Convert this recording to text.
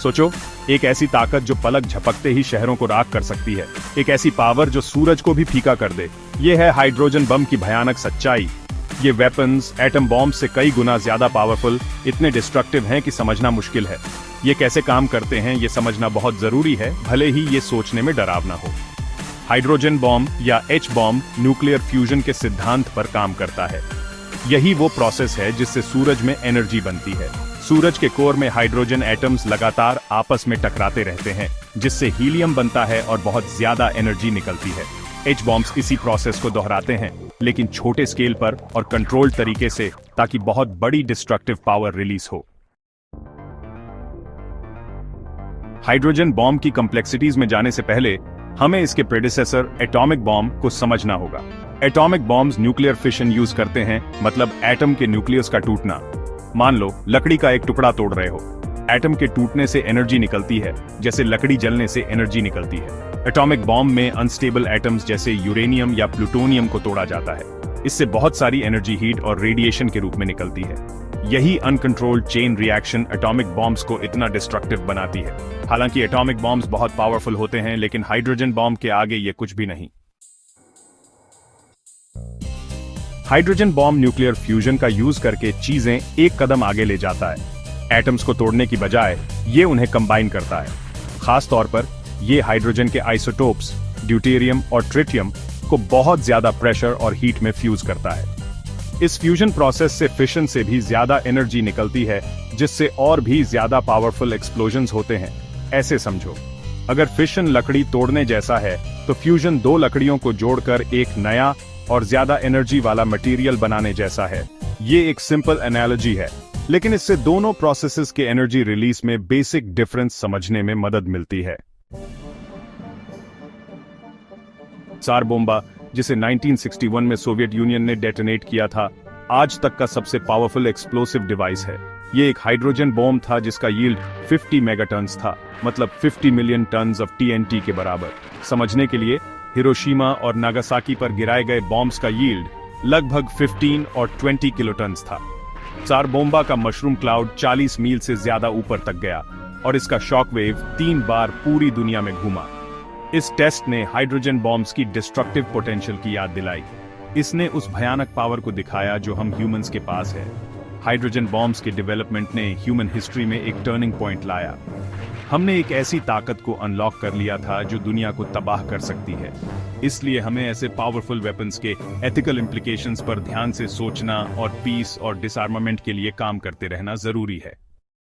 सोचो, एक ऐसी ताकत जो पलक झपकते ही शहरों को राख कर सकती है, एक ऐसी पावर जो सूरज को भी फीका कर दे। ये है हाइड्रोजन बम की भयानक सच्चाई। ये वेपन्स एटम बॉम्ब से कई गुना ज्यादा पावरफुल, इतने डिस्ट्रक्टिव हैं कि समझना मुश्किल है। ये कैसे काम करते हैं ये समझना बहुत जरूरी है, भले ही ये सोचने में डरावना हो। हाइड्रोजन बॉम्ब या एच बॉम्ब न्यूक्लियर फ्यूजन के सिद्धांत पर काम करता है। यही वो प्रोसेस है जिससे सूरज में एनर्जी बनती है। सूरज के कोर में हाइड्रोजन एटम्स लगातार आपस में टकराते रहते हैं, जिससे हीलियम बनता है और बहुत ज्यादा एनर्जी निकलती है। एच बॉम्ब्स इसी प्रोसेस को दोहराते हैं, लेकिन छोटे स्केल पर और कंट्रोल्ड तरीके से, ताकि बहुत बड़ी डिस्ट्रक्टिव पावर रिलीज हो। हाइड्रोजन बॉम्ब की कॉम्प्लेक्सिटीज में जाने से पहले हमें इसके प्रेडिसेसर एटॉमिक बॉम्ब को समझना होगा। Atomic bombs nuclear fission use करते हैं, मतलब एटम के न्यूक्लियस का टूटना। मान लो लकड़ी का एक टुकड़ा तोड़ रहे हो, एटम के टूटने से एनर्जी निकलती है, जैसे लकड़ी जलने से एनर्जी निकलती है। एटॉमिक बॉम्ब में अनस्टेबल एटम्स जैसे यूरेनियम या प्लूटोनियम को तोड़ा जाता है। इससे बहुत सारी एनर्जी हीट और रेडिएशन के रूप में निकलती है। यही uncontrolled chain reaction atomic bombs को इतना डिस्ट्रक्टिव बनाती है। हालांकि एटॉमिक बॉम्ब्स बहुत पावरफुल होते हैं, लेकिन हाइड्रोजन बॉम्ब के आगे ये कुछ भी नहीं। हाइड्रोजन बॉम्ब न्यूक्लियर फ्यूजन का यूज करके चीजें एक कदम आगे ले जाता है। एटम्स को तोड़ने की बजाय ये उन्हें कंबाइन करता है। खास तौर पर ये हाइड्रोजन के आइसोटोप्स ड्यूटेरियम और ट्रिटियम को बहुत ज्यादा प्रेशर और हीट में फ्यूज करता है। इस फ्यूजन प्रोसेस से फिशन से भी ज्यादा एनर्जी निकलती है, जिससे और भी ज्यादा पावरफुल एक्सप्लोजन्स होते हैं। ऐसे समझो, अगर फिशन लकड़ी तोड़ने जैसा है, तो फ्यूजन दो लकड़ियों को जोड़कर एक नया और ज्यादा एनर्जी वाला मटेरियल बनाने जैसा है। ये एक सिंपल एनालॉजी है, लेकिन इससे दोनों प्रोसेसेस के एनर्जी रिलीज में बेसिक डिफरेंस समझने में मदद मिलती है। त्सार बोम्बा, जिसे 1961 में सोवियत यूनियन ने डेटोनेट किया था, आज तक का सबसे पावरफुल एक्सप्लोसिव डिवाइस है। ये एक हाइड्रोजन बॉम्ब था जिसका यील्ड 50 मेगाटन्स था, मतलब 50 मिलियन टन्स ऑफ TNT के बराबर। समझने के लिए, हिरोशिमा और नागासाकी पर गिराए गए बॉम्ब्स का यील्ड लगभग 15 और 20 किलोटन्स था। त्सार बोम्बा का मशरूम क्लाउड 40 मील से ज्यादा ऊपर तक गया और इसका शॉकवेव 3 बार पूरी दुनिया में घूमा। इस टेस्ट ने हाइड्रोजन बॉम्ब्स की डिस्ट्रक्टिव पोटेंशियल की याद दिलाई। इसने उस भयानक पावर को दिखाया जो हम ह्यूमंस के पास है। हाइड्रोजन बॉम्ब्स के डेवलपमेंट ने ह्यूमन हिस्ट्री में एक टर्निंग पॉइंट लाया। हमने एक ऐसी ताकत को अनलॉक कर लिया था जो दुनिया को तबाह कर सकती है। इसलिए हमें ऐसे पावरफुल वेपन्स के एथिकल इम्प्लीकेशंस पर ध्यान से सोचना और पीस और डिसआर्मामेंट के लिए काम करते रहना जरूरी है।